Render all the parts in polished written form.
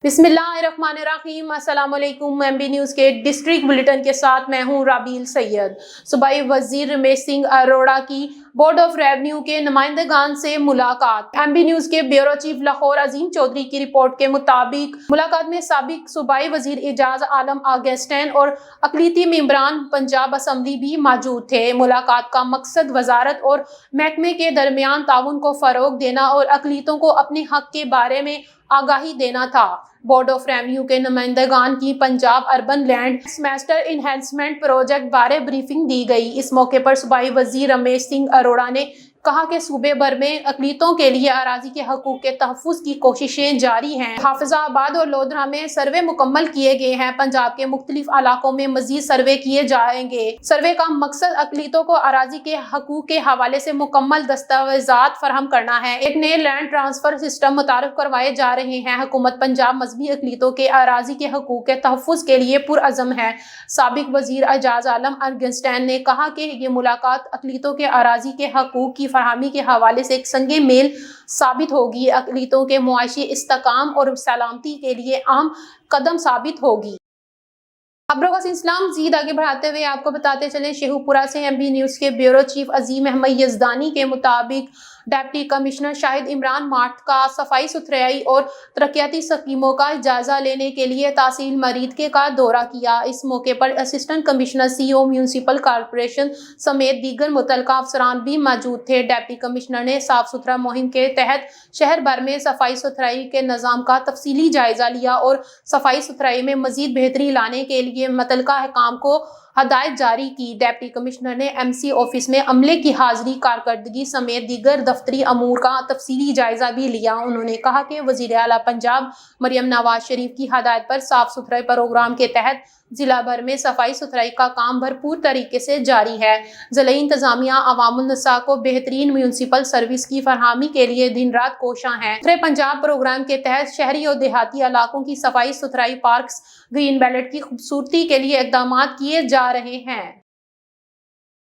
बिस्मिल्लाहिर्रहमानिर्रहीम। अस्सलाम वालेकुम। MB न्यूज़ के डिस्ट्रिक्ट बुलेटिन के साथ मैं हूं राबील सैयद। सूबाई वजीर रमेश सिंह अरोड़ा की बोर्ड ऑफ रेवेन्यू के नुमाइंदगान से मुलाकात। MB न्यूज़ के ब्यूरो चीफ लाहौर अजीम चौधरी की रिपोर्ट के मुताबिक मुलाकात में साबिक सूबाई वजीर एजाज आलम ऑगस्टिन और अकलीती मेंबरान पंजाब असम्बली भी मौजूद थे। मुलाकात का मकसद वजारत और महकमे के दरमियान ताउन को फरोग देना और अकलीतों को अपने हक के बारे में आगाही देना था। बोर्ड ऑफ रेवेन्यू के नुमाइंदगान की Punjab urban land semester enhancement project बारे ब्रीफिंग दी गई। इस मौके पर सूबाई वजीर रमेश सिंह अरोड़ा ने कहा कि सूबे भर में अकलीतों के लिए अराजी के हकूक के तहफ़्फ़ुज़ की कोशिशें जारी हैं। हाफिजाबाद और लोधरा में सर्वे मुकम्मल किए गए हैं। पंजाब के मुख्तलिफ इलाकों में मजीद सर्वे किए जाएंगे। सर्वे का मकसद अकलीतों को अराजी के हकूक के हवाले से मुकम्मल दस्तावेजात फराहम करना है। एक नए लैंड ट्रांसफर सिस्टम मुतारफ करवाए जा रहे हैं। हुकूमत पंजाब मजहबी अकलीतों के अराजी के हकूक के तहफ़्फ़ुज़ के लिए पुरअज़म है। साबिक वजीर एजाज आलम ऑगस्टिन ने कहा कि ये मुलाकात अकलीतों के अराजी के हकूक की फरहमी के हवाले से एक संगे मेल साबित होगी। अकलीतों के मुआशी इस्तेकाम और सलामती के लिए अहम कदम साबित होगी। खबरों का सिलसिला मज़ीद आगे बढ़ाते हुए आपको बताते चलें, शेखुपुरा से MB न्यूज़ के ब्यूरो चीफ अजीम अहमद यज़दानी के मुताबिक deputy commissioner Shahid Imran mart का सफाई सुथराई और तरक्याती स्कीमों का जायजा लेने के लिए तहसील मरीदके का दौरा किया। इस मौके पर assistant commissioner CO municipal corporation समेत दीगर मुतल्लिका अफसरान भी मौजूद थे। डिप्टी कमिश्नर ने साफ सुथरा मुहिम के तहत शहर भर में सफाई सुथराई के निज़ाम का तफसीली जायजा लिया और सफाई सुथराई में मजीद बेहतरी लाने के लिए मुतल्लिका अहकाम को हदायत जारी की। डिप्टी कमिश्नर ने MC ऑफिस में अमले की हाजिरी, कारकर्दगी समेत दीगर दफ्तरी अमूर का तफसीली जायजा भी लिया। उन्होंने कहा कि वज़ीर आला पंजाब मरियम नवाज शरीफ की हदायत पर साफ सुथराई प्रोग्राम के तहत जिला भर में सफाई सुथराई का काम भरपूर तरीके से जारी है। ज़िला इंतजामिया अवामुल निसा को बेहतरीन म्यूनसिपल सर्विस की फरहमी के लिए दिन रात कोशां है। सुथरे पंजाब प्रोग्राम के तहत शहरी और देहाती इलाकों की सफाई सुथराई, पार्क्स, ग्रीन बेल्ट की खूबसूरती के लिए इक़दाम किए जा रहे हैं।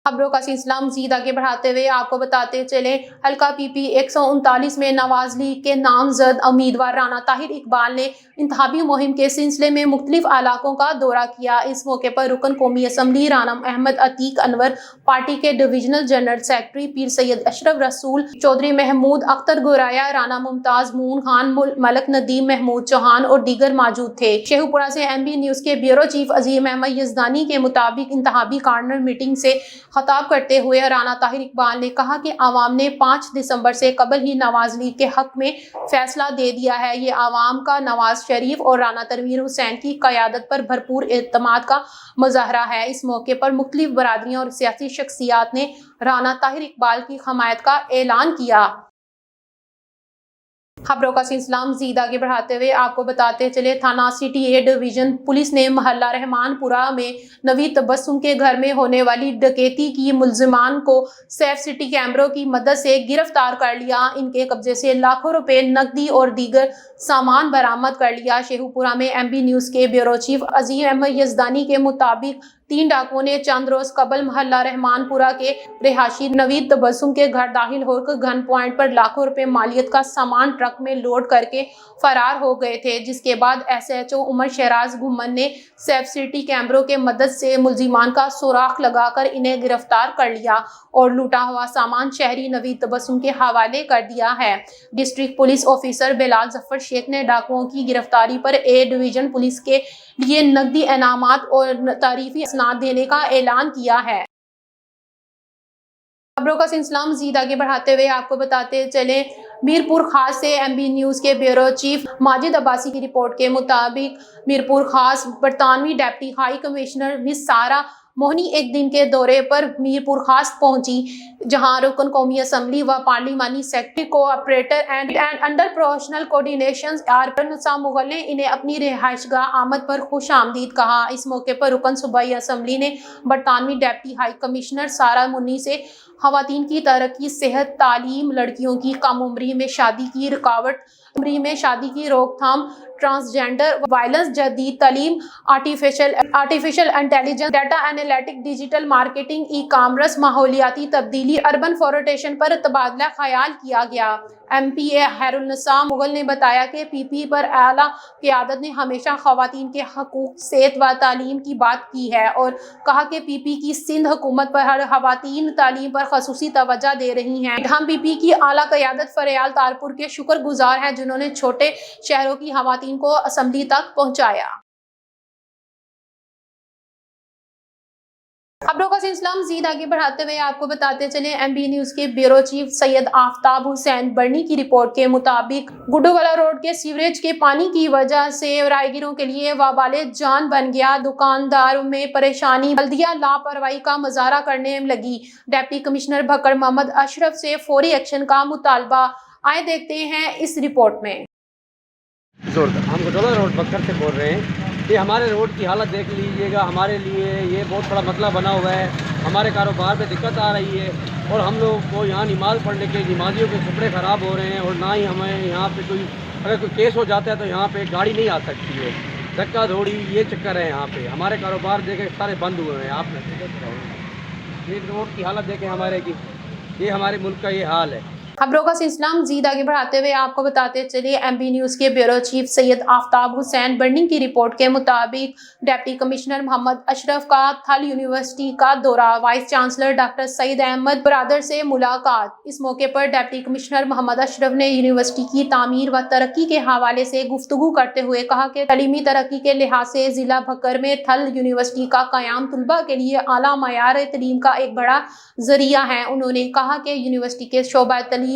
खबरों का सिलसिला मज़ीद आगे बढ़ाते हुए आपको बताते चले, हल्का PP 139 में नवाज लीग के नामजद उम्मीदवार राना ताहिर इकबाल ने इंतखाबी मुहिम के सिलसिले में मुख्तलिफ इलाकों का दौरा किया। इस मौके पर रुकन कौमी असम्बली राना अहमद अतीक अनवर, पार्टी के डिविजनल जनरल सेक्रेटरी पीर सैयद अशरफ रसूल, चौधरी महमूद अख्तर गुराया, राना मुमताज मून खान, मलक नदीम महमूद चौहान और दीगर मौजूद थे। शेखुपुरा से MB न्यूज़ के ब्यूरो चीफ अजीम अहमद यज़दानी के मुताबिक इंतखाबी कार्नर मीटिंग से खिताब करते हुए राना ताहिर इकबाल ने कहा कि आवाम ने 5 दिसंबर से कबल ही नवाज लीग के हक में फैसला दे दिया है। ये आवाम का नवाज शरीफ और राना तनवीर हुसैन की क़यादत पर भरपूर एतमाद का मुजाहरा है। इस मौके पर मुख्तलिफ बरादरियों और सियासी शख्सियात ने राना ताहिर इकबाल की हमायत का ऐलान किया। खबरों का सिलसिला मज़ीद आगे बढ़ाते हुए आपको बताते चले, थाना सिटी A डिवीजन पुलिस ने मोहल्ला रहमानपुरा में नवीद तबस्सुम के घर में होने वाली डकैती की मुल्जिमान को सेफ सिटी कैमरों की मदद से गिरफ्तार कर लिया। इनके कब्जे से लाखों रुपए नकदी और दीगर सामान बरामद कर लिया। शेखुपुरा में MB न्यूज़ के ब्यूरो चीफ अजीम अहमद यज़दानी के मुताबिक 3 डाकुओं ने चंद रोज कबल मोहल्ला रहमानपुरा के रिहायशी नवीद तबस्सुम के घर दाखिल होकर गन पॉइंट पर लाखों रुपए मालियत का सामान ट्रक में लोड करके फरार हो गए थे, जिसके बाद SHO उमर शहराज घुमन ने सेफ सिटी कैमरों के मदद से मुल्जिमान का सुराख लगाकर इन्हें गिरफ्तार कर लिया और लूटा हुआ सामान शहरी नवीद तबस्सुम के हवाले कर दिया है। District police officer Bilal Zafar Sheikh ने डाकुओं की गिरफ्तारी पर A डिवीजन पुलिस के लिए नकदी इनामात और तारीफी असनाद देने का ऐलान किया है। खबरों का सिलसिला मज़ीद आगे बढ़ाते हुए आपको बताते चले, मीरपुर खास से MB न्यूज़ के ब्यूरो चीफ माजिद अब्बासी की रिपोर्ट के मुताबिक मीरपुर खास बरतानवी डिप्टी हाई कमिश्नर मिस सारा मोहनी एक दिन के दौरे पर मीरपुर खास पहुंची, जहां रुकन कौमी असम्बली व पार्लिमानी secretary cooperator and under professional coordination नुसा मुगल ने इन्हें अपनी रिहाइशगाह आमद पर खुश आमदीद कहा। इस मौके पर रुकन सूबाई असम्बली ने बरतानवी डिप्टी हाई कमिश्नर सारा मुन्नी से खवातीन की तरक्की, सेहत, तालीम, लड़कियों की कम उम्री में शादी की रुकावट, उम्री में शादी की रोकथाम, ट्रांसजेंडर वायलेंस, जदीद तालीम, artificial intelligence, data analytic, digital marketing, e commerce, माहौलियाती तब्दीली, अर्बन फोर्टेशन पर तबादला ख्याल किया गया। MP हैरुलनिसा मुगल ने बताया कि PP पर आला क़यादत ने हमेशा ख़वातीन के हकूक़, सेहत व तालीम की बात की है और कहा कि PP की सिंध हुकूमत पर हर ख़वातीन तालीम पर खसूसी तवज्जो दे रही हैं। हम PP की आला क़यादत फरियाल तारपुर के शुक्रगुजार हैं जिन्होंने छोटे शहरों की ख़वातीन को असम्बली तक पहुँचाया। खबरों का सिलसिला मज़ीद आगे बढ़ाते हुए आपको बताते चले MB न्यूज़ के ब्यूरो चीफ सैयद आफ्ताब हुसैन बर्नी की रिपोर्ट के मुताबिक गुड्डूवाला रोड के सीवरेज के पानी की वजह से राहगीरों के लिए वबाले जान बन गया। दुकानदारों में परेशानी, बल्दिया लापरवाही का मुजाहरा करने लगी। डिप्टी कमिश्नर भक्कड़ मोहम्मद अशरफ से फौरी एक्शन का मुतालबा। आए देखते हैं इस रिपोर्ट में। हम गुड्डूवाला रोड बक्कर से बोल रहे हैं। ये हमारे रोड की हालत देख लीजिएगा, हमारे लिए ये बहुत बड़ा मसला बना हुआ है। हमारे कारोबार में दिक्कत आ रही है और हम लोग को यहाँ नमाज़ पढ़ने के नमाजियों के कपड़े ख़राब हो रहे हैं और ना ही हमें यहाँ पे कोई अगर कोई केस हो जाता है तो यहाँ पे गाड़ी नहीं आ सकती है। धक्का धोड़ी ये चक्कर है यहाँ पे। हमारे कारोबार देखे सारे बंद हुए हैं। आपने ये रोड की हालत देखें हमारे की, ये हमारे मुल्क का ये हाल है। खबरों का सिलसिला मज़ीद आगे बढ़ाते हुए आपको बताते चलिए MB न्यूज़ के ब्यूरो चीफ सैयद आफ्ताब हुसैन बर्नी की रिपोर्ट के मुताबिक डिप्टी कमिश्नर मोहम्मद अशरफ का थल यूनिवर्सिटी का दौरा। Vice chancellor doctor Saeed Ahmad Baradar से मुलाकात। इस मौके पर डिप्टी कमिश्नर मोहम्मद अशरफ ने यूनिवर्सिटी की तामीर व तरक्की के हवाले से गुफ्तगू करते हुए कहा कि तलीमी तरक्की के लिहाज से जिला भक्कर में थल यूनिवर्सिटी का क़याम तलबा के लिए आला मयार तलीम का एक बड़ा जरिया है। उन्होंने कहा कि यूनिवर्सिटी के शोबा तलीम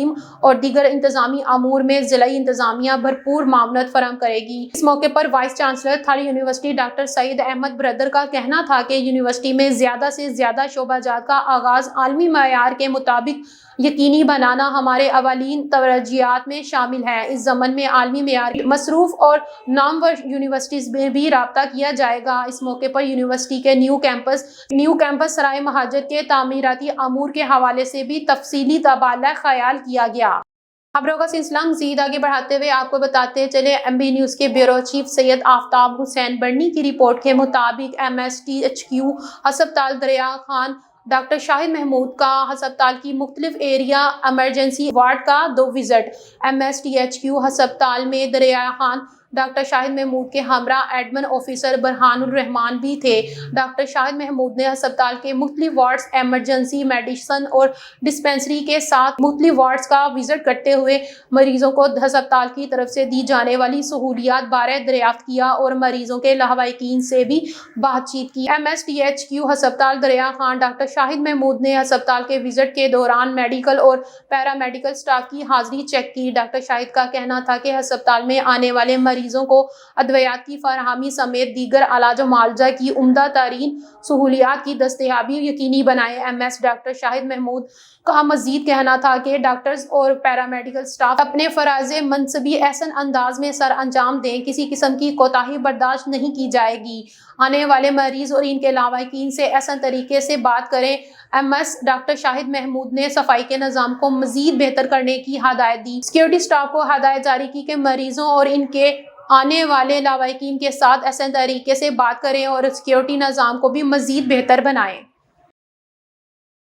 और दीगर इंतजामी अमूर में जिलाई इंतजामिया भरपूर मामलत फराहम करेगी। इस मौके पर vice chancellor Thal university doctor Saeed Ahmed Buzdar का कहना था कि यूनिवर्सिटी में ज्यादा से ज्यादा शोबाजात का आगाज आलमी मयार के मुताबिक यकीनी बनाना हमारे अवालीन तरजीहात में शामिल है। इस ज़मन में आलमी मयार मसरूफ और नामवर यूनिवर्सिटीज़ में भी राब्ता किया जाएगा। इस मौके पर यूनिवर्सिटी के न्यू कैंपस सराय महाजर के तामीराती अमूर के हवाले से भी तफसीली तबादला ख्याल किया गया। खबरों का सिलसिला मज़ीद आगे बढ़ाते हुए आपको बताते चले MB न्यूज़ के ब्यूरो चीफ सैयद आफ्ताब हुसैन बर्नी की रिपोर्ट के मुताबिक MSTHQ हस्पताल दरिया खान डॉक्टर शाहिद महमूद का हस्पताल की मुख्तलिफ एरिया एमरजेंसी वार्ड का 2 विजिट। MSTHQ हस्पताल में दरिया खान डॉक्टर शाहिद महमूद के हमरा एडमिन ऑफिसर बरहानुर रहमान भी थे। डॉक्टर शाहिद महमूद ने अस्पताल के मुख्तलिफ वार्ड्स, एमरजेंसी मेडिसिन और डिस्पेंसरी के साथ मुख्तलिफ वार्ड्स का विजिट करते हुए मरीजों को अस्पताल की तरफ से दी जाने वाली सहूलियात बारे दरियाफ्त किया और मरीजों के लवाहिकीन से भी बातचीत की। MSTHQ हस्पताल दरिया खान डॉक्टर शाहिद महमूद ने अस्पताल के विजिट के दौरान मेडिकल और पैरामेडिकल स्टाफ की हाजिरी चेक की। डॉक्टर शाहिद का कहना था कि अस्पताल में आने वाले मरीजों को अद्वियात की फराहमी समेत दीगर इलाज मुआलजा की उम्दा तरीन सहूलियात की दस्तयाबी यकीनी बनाए। MS डॉक्टर शाहिद महमूद का मजीद कहना था कि डॉक्टर्स और पैरामेडिकल स्टाफ अपने फराज़े मनसबी एहसन अंदाज में सर अंजाम दें। किसी किस्म की कोताही बर्दाश्त नहीं की जाएगी। आने वाले मरीज और इनके लावाहिकीन से एहसन तरीके से बात करें। MS डॉक्टर शाहिद महमूद ने सफाई के निज़ाम को मजीद बेहतर करने की हदायत दी। सिक्योरिटी स्टाफ को हदायत जारी की कि मरीजों और इनके आने वाले लावाहिकीन के साथ ऐसे तरीके से बात करें और सिक्योरिटी निज़ाम को भी मजीद बेहतर बनाएं।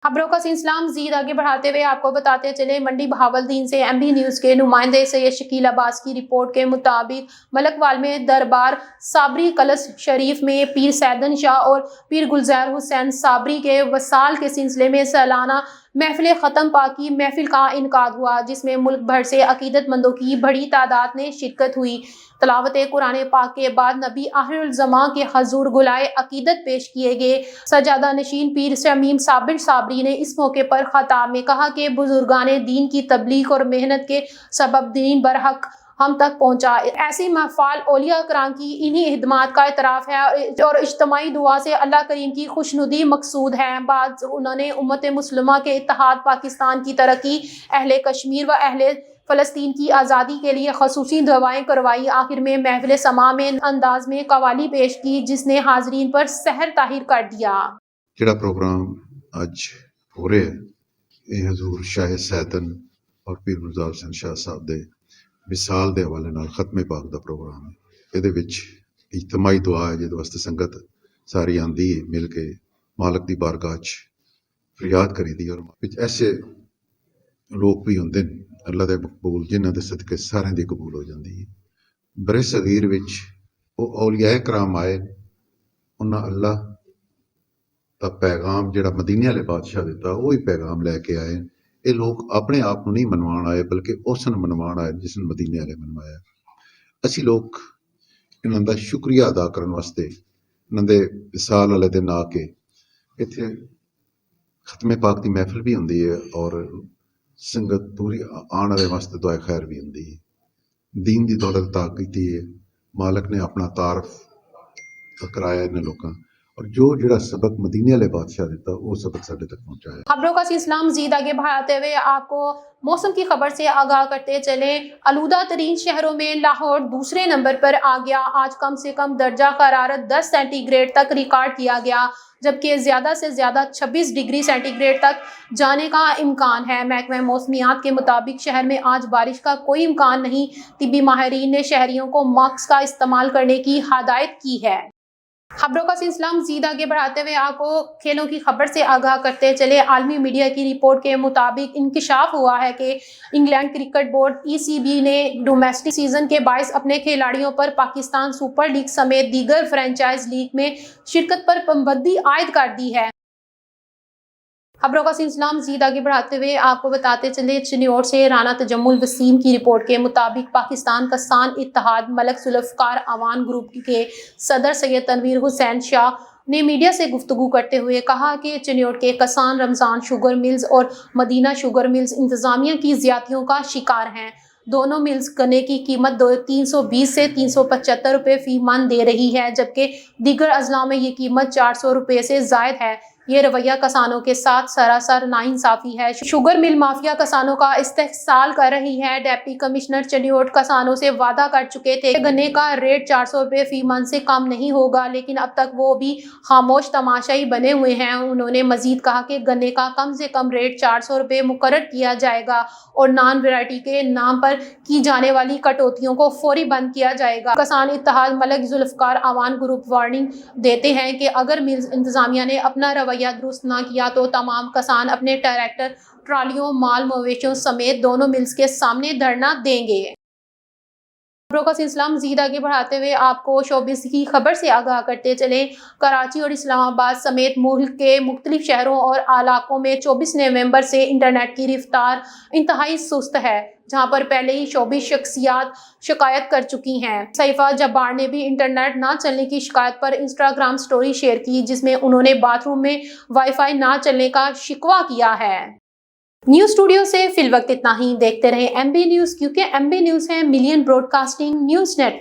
खबरों का सिलसिला मज़ीद आगे बढ़ाते हुए आपको बताते चले मंडी बहावलदीन से MB न्यूज़ के नुमाइंदे सैयद शकील अब्बास की रिपोर्ट के मुताबिक मलकवाल में दरबार साबरी कलश शरीफ में पीर सैदन शाह और पीर गुलजार हुसैन साबरी के वसाल के सिलसिले में सालाना महफिल ख़त्म पाकी महफिल का इनकाद हुआ, जिसमें मुल्क भर से अकीदतमंदों की बड़ी तादाद में शिरकत हुई। तलावत कुरान पाक के बाद नबी आखिरुल ज़मां के हजूर गुलाए अकीदत पेश किए गए। सजादा नशीन पीर शमीम साबिर साबरी ने इस मौके पर खताब में कहा कि बुजुर्गाने दीन की तबलीग और मेहनत के सबब दीन बरहक हम तक पहुँचा। ऐसी महफाल औलिया कराम की इन्हीं हिदमात का इतराफ़ है और इज्तिमाई दुआ से अल्लाह करीम की खुशनुदी मकसूद है। बाद उन्होंने उम्मत मुस्लिमा के इत्तेहाद, पाकिस्तान की तरक्की, अहले कश्मीर व अहले फ़लस्तीन की आज़ादी के लिए खसूसी दुआएं करवाई। आखिर में महफिल समा में अंदाज में कवाली पेश की, जिसने हाजरीन पर सहर ताहिर कर दिया। ਜਿਹੜਾ प्रोग्राम ਅੱਜ ਹੋ ਰਿਹਾ ਹੈ ਇਹ ਹਜ਼ੂਰ ਸ਼ਾਹ ਸੈਦਨ ਔਰ ਪੀਰ ਗੁਲਜ਼ਾਰ ਹੁਸੈਨ ਸ਼ਾਹ ਸਾਹਿਬ ਦੇ ਵਿਸਾਲ ਦੇ ਹਵਾਲੇ ਨਾਲ ਖਤਮੇ ਪਾਕ ਦਾ ਪ੍ਰੋਗਰਾਮ ਹੈ। ਇਹਦੇ ਵਿੱਚ ਇਜਤਮਾਈ ਦੁਆ ਹੈ ਜਿਹਦੇ ਵਾਸਤੇ ਸੰਗਤ ਸਾਰੀ ਆਂਦੀ ਹੈ ਮਿਲ ਕੇ ਮਾਲਕ ਦੀ ਬਾਰਗਾਹ 'ਚ ਫਰਿਆਦ ਕਰੀਦੀ ਔਰ ਵਿੱਚ ਐਸੇ ਲੋਕ ਵੀ ਹੁੰਦੇ ਨੇ ਅੱਲਾ ਦੇ ਮਕਬੂਲ ਜਿਨ੍ਹਾਂ ਦੇ ਸਦਕੇ ਸਾਰਿਆਂ ਦੀ ਕਬੂਲ ਹੋ ਜਾਂਦੀ ਹੈ। ਬਰੇ ਸਗੀਰ ਵਿੱਚ ਉਹ ਔਲੀਆ ਕਰਾਮ ਆਏ, ਉਹਨਾਂ ਅੱਲਾ ਦਾ ਪੈਗਾਮ ਜਿਹੜਾ ਮਦੀਨੇ ਵਾਲੇ ਬਾਦਸ਼ਾਹ ਦਿੱਤਾ ਉਹੀ ਪੈਗਾਮ ਲੈ ਕੇ ਆਏ। ਇਹ ਲੋਕ ਆਪਣੇ ਆਪ ਨੂੰ ਨਹੀਂ ਮਨਵਾਉਣ ਆਏ ਬਲਕਿ ਉਸ ਨੂੰ ਮਨਵਾਉਣ ਆਏ ਜਿਸ ਨੂੰ ਮਦੀਨੇ ਵਾਲੇ ਮਨਵਾਇਆ। ਅਸੀਂ ਲੋਕ ਇਹਨਾਂ ਦਾ ਸ਼ੁਕਰੀਆ ਅਦਾ ਕਰਨ ਵਾਸਤੇ ਇਹਨਾਂ ਦੇ ਵਿਸਾਲ ਵਾਲੇ ਦਿਨ ਆ ਕੇ ਇੱਥੇ ਖਤਮੇ ਪਾਕ ਦੀ ਮਹਿਫਿਲ ਵੀ ਹੁੰਦੀ ਹੈ ਔਰ ਸੰਗਤ ਪੂਰੀ ਆਉਣ ਵਾਲੇ ਵਾਸਤੇ ਦੁਆ ਖੈਰ ਵੀ ਹੁੰਦੀ ਹੈ। दीन की दौलत अता की है, मालक ने अपना तारफ कराया इन लोगों और जो जड़ा सबक मदीने वाले बादशाह दिता वो सबक साढ़े तक पहुँचाया। खबरों का सिलसिला मजीद आगे बढ़ाते हुए आपको मौसम की खबर से आगाह करते चले। आलूदा तरीन शहरों में लाहौर दूसरे नंबर पर आ गया। आज कम से कम दर्जा हरारत 10 सेंटीग्रेड तक रिकॉर्ड किया गया, जबकि ज़्यादा से ज़्यादा 26 डिग्री सेंटीग्रेड तक जाने का इम्कान है। महकमा मौसमियात के मुताबिक शहर में आज बारिश का कोई इम्कान नहीं। तिब्बी माहिरीन ने शहरियों को मास्क का इस्तेमाल करने की हदायत की है। खबरों का सिलसिला मजीद आगे बढ़ाते हुए आपको खेलों की खबर से आगाह करते चले। आलमी मीडिया की रिपोर्ट के मुताबिक इंकशाफ हुआ है कि इंग्लैंड क्रिकेट बोर्ड ECB ने डोमेस्टिक सीजन के बायस अपने खिलाड़ियों पर पाकिस्तान सुपर लीग समेत दीगर फ्रेंचाइज लीग में शिरकत पर पाबंदी आयद कर दी है। खबरों का सिलसिला मजीद आगे बढ़ाते हुए आपको बताते चले चिन्योर से राना तजम्मुल वसीम की रिपोर्ट के मुताबिक पाकिस्तान कसान इत्तेहाद मलक जुल्फ़कार अवान ग्रुप के सदर सैयद तनवीर हुसैन शाह ने मीडिया से गुफ्तगू करते हुए कहा कि चिन्योर के कसान रमज़ान शुगर मिल्स और मदीना शुगर मिल्स इंतज़ामिया की ज़्यादतियों का शिकार हैं। दोनों मिल्स गन्ने की कीमत 320 से 375 रुपये फी मन दे रही है, जबकि दीगर अजला में ये कीमत 400 रुपये से ज़ायद है। ये रवैया किसानों के साथ सरासर नाइंसाफ़ी है। शुगर मिल माफिया किसानों का इस्तेहसाल कर रही है। डिप्टी कमिश्नर चिन्योट किसानों से वादा कर चुके थे गन्ने का रेट 400 रुपये फी मन से कम नहीं होगा, लेकिन अब तक वो भी खामोश तमाशाई बने हुए हैं। उन्होंने मजीद कहा कि गन्ने का कम से कम रेट 400 रुपये मुकर्रर किया जाएगा और नॉन वैरायटी के नाम पर की जाने वाली कटौतियों को फौरी बंद किया जाएगा। किसान इत्तेहाद मलक जुल्फ़कार अवान ग्रुप वार्निंग देते हैं कि अगर मिल्स इंतज़ामिया ने अपना रवैया दुरुस्त ना किया तो तमाम किसान अपने ट्रैक्टर, ट्रालियों, माल मवेशियों समेत दोनों मिल्स के सामने धरना देंगे। खबरों का सिलसिला मजीद आगे बढ़ाते हुए आपको शोबिस की खबर से आगाह करते चले। कराची और इस्लामाबाद समेत मुल्क के मुख्तलिफ शहरों और इलाकों में 24 नवंबर से इंटरनेट की रफ्तार इंतहाई सुस्त है, जहां पर पहले ही 24 शख्सियात शिकायत कर चुकी हैं। सईफा जब्बार ने भी इंटरनेट ना चलने की शिकायत पर इंस्टाग्राम स्टोरी शेयर की, जिसमें उन्होंने बाथरूम में वाईफाई ना चलने का शिकवा किया है। न्यूज़ स्टूडियो से फिल वक्त इतना ही। देखते रहें MB न्यूज़, क्योंकि MB न्यूज़ है मिलियन ब्रॉडकास्टिंग न्यूज़ नेटवर्क।